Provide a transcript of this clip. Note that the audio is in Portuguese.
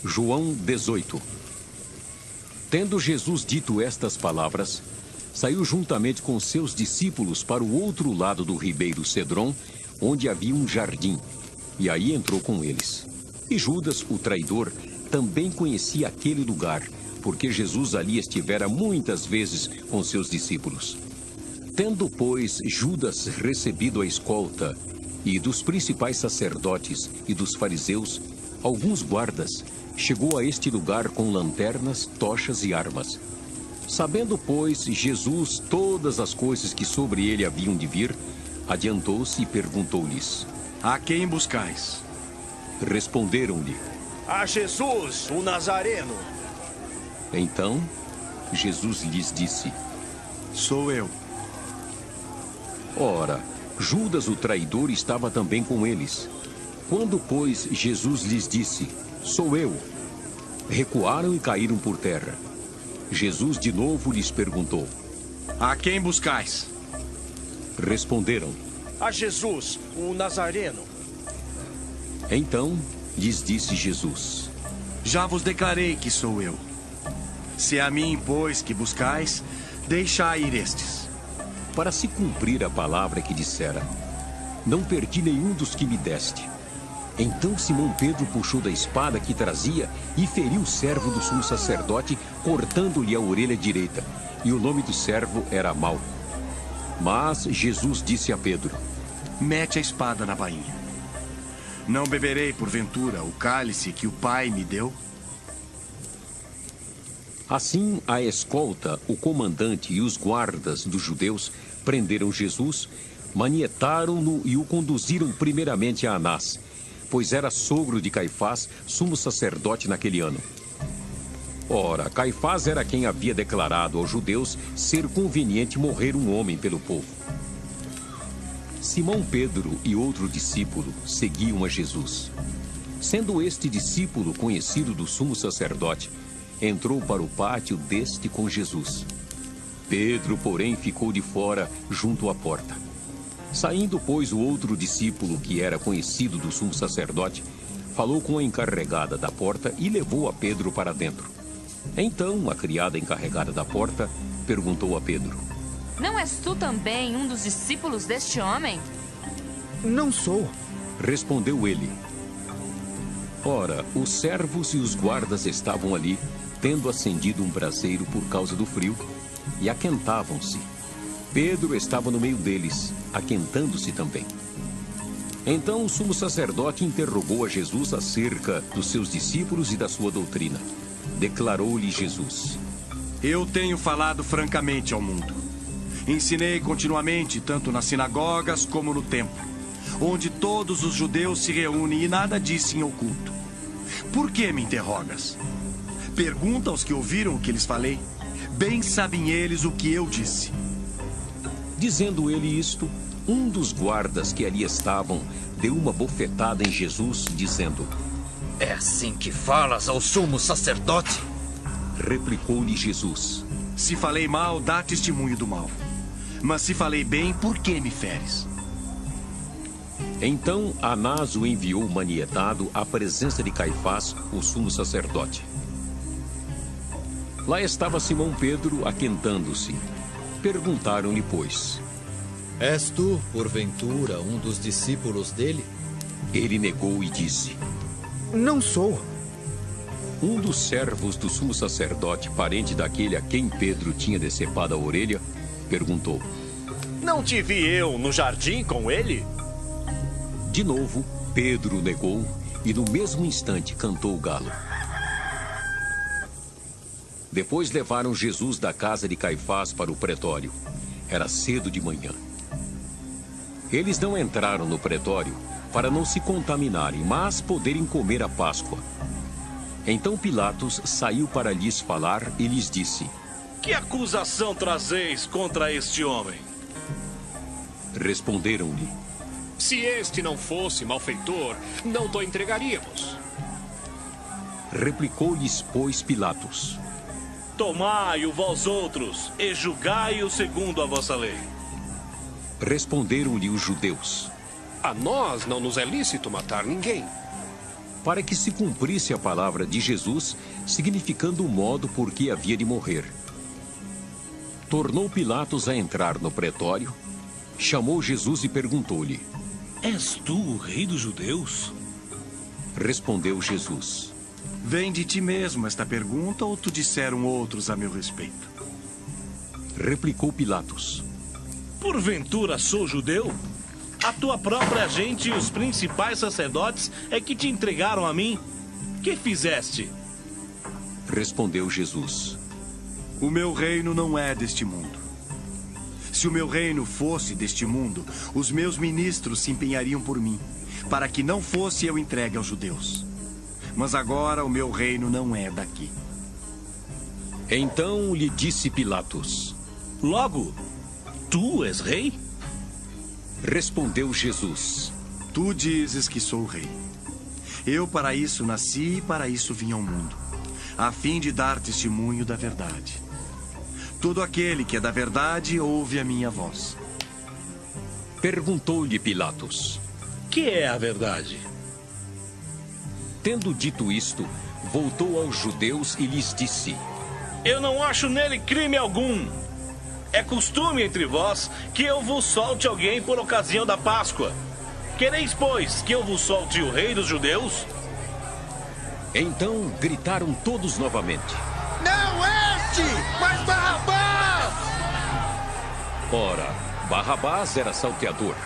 João 18. Tendo Jesus dito estas palavras, saiu juntamente com seus discípulos para o outro lado do ribeiro Cedron, onde havia um jardim, e aí entrou com eles. E Judas, o traidor, também conhecia aquele lugar, porque Jesus ali estivera muitas vezes com seus discípulos. Tendo, pois, Judas recebido a escolta, e dos principais sacerdotes e dos fariseus, alguns guardas, chegou a este lugar com lanternas, tochas e armas. Sabendo, pois, Jesus todas as coisas que sobre ele haviam de vir, adiantou-se e perguntou-lhes: A quem buscais? Responderam-lhe: A Jesus, o Nazareno. Então, Jesus lhes disse: Sou eu. Ora, Judas, o traidor, estava também com eles. Quando, pois, Jesus lhes disse: Sou eu, recuaram e caíram por terra. Jesus de novo lhes perguntou: A quem buscais? Responderam: A Jesus, o Nazareno. Então lhes disse Jesus: Já vos declarei que sou eu. Se é a mim, pois, que buscais, deixai ir estes. Para se cumprir a palavra que dissera: Não perdi nenhum dos que me deste. Então Simão Pedro puxou da espada que trazia e feriu o servo do sumo sacerdote, cortando-lhe a orelha direita. E o nome do servo era Malco. Mas Jesus disse a Pedro: Mete a espada na bainha. Não beberei, porventura, o cálice que o Pai me deu? Assim, a escolta, o comandante e os guardas dos judeus prenderam Jesus, manietaram-no e o conduziram primeiramente a Anás, pois era sogro de Caifás, sumo sacerdote naquele ano. Ora, Caifás era quem havia declarado aos judeus ser conveniente morrer um homem pelo povo. Simão Pedro e outro discípulo seguiam a Jesus. Sendo este discípulo conhecido do sumo sacerdote, entrou para o pátio deste com Jesus. Pedro, porém, ficou de fora, junto à porta. Saindo, pois, o outro discípulo, que era conhecido do sumo sacerdote, falou com a encarregada da porta e levou a Pedro para dentro. Então, a criada encarregada da porta perguntou a Pedro: Não és tu também um dos discípulos deste homem? Não sou. Respondeu ele. Ora, os servos e os guardas estavam ali, tendo acendido um braseiro por causa do frio, e aquentavam-se. Pedro estava no meio deles, aquentando-se também. Então o sumo sacerdote interrogou a Jesus acerca dos seus discípulos e da sua doutrina. Declarou-lhe Jesus: Eu tenho falado francamente ao mundo. Ensinei continuamente, tanto nas sinagogas como no templo, onde todos os judeus se reúnem, e nada disse em oculto. Por que me interrogas? Pergunta aos que ouviram o que lhes falei. Bem sabem eles o que eu disse. Dizendo ele isto, um dos guardas que ali estavam deu uma bofetada em Jesus, dizendo: É assim que falas ao sumo sacerdote? Replicou-lhe Jesus: Se falei mal, dá testemunho do mal. Mas se falei bem, por que me feres? Então Anás o enviou manietado à presença de Caifás, o sumo sacerdote. Lá estava Simão Pedro aquentando-se. Perguntaram-lhe, pois: És tu, porventura, um dos discípulos dele? Ele negou e disse: Não sou. Um dos servos do sumo sacerdote, parente daquele a quem Pedro tinha decepado a orelha, perguntou: Não te vi eu no jardim com ele? De novo, Pedro negou e no mesmo instante cantou o galo. Depois levaram Jesus da casa de Caifás para o pretório. Era cedo de manhã. Eles não entraram no pretório para não se contaminarem, mas poderem comer a Páscoa. Então Pilatos saiu para lhes falar e lhes disse: Que acusação trazeis contra este homem? Responderam-lhe: Se este não fosse malfeitor, não te entregaríamos. Replicou-lhes, pois, Pilatos: Tomai-o vós outros e julgai-o segundo a vossa lei. Responderam-lhe os judeus: A nós não nos é lícito matar ninguém. para que se cumprisse a palavra de Jesus, significando o modo por que havia de morrer. Tornou Pilatos a entrar no pretório, chamou Jesus e perguntou-lhe: És tu o rei dos judeus? Respondeu Jesus: Vem de ti mesmo esta pergunta ou tu disseram outros a meu respeito? Replicou Pilatos: Porventura sou judeu? A tua própria gente e os principais sacerdotes é que te entregaram a mim. Que fizeste? Respondeu Jesus: O meu reino não é deste mundo. Se o meu reino fosse deste mundo, os meus ministros se empenhariam por mim, para que não fosse eu entregue aos judeus. Mas agora o meu reino não é daqui. Então lhe disse Pilatos: Logo, tu és rei? Respondeu Jesus: Tu dizes que sou rei. Eu para isso nasci e para isso vim ao mundo, a fim de dar testemunho da verdade. Todo aquele que é da verdade ouve a minha voz. Perguntou-lhe Pilatos: Que é a verdade? Tendo dito isto, voltou aos judeus e lhes disse: Eu não acho nele crime algum. É costume entre vós que eu vos solte alguém por ocasião da Páscoa. Quereis, pois, que eu vos solte o rei dos judeus? Então gritaram todos novamente: Não este, mas Barrabás! Ora, Barrabás era salteador.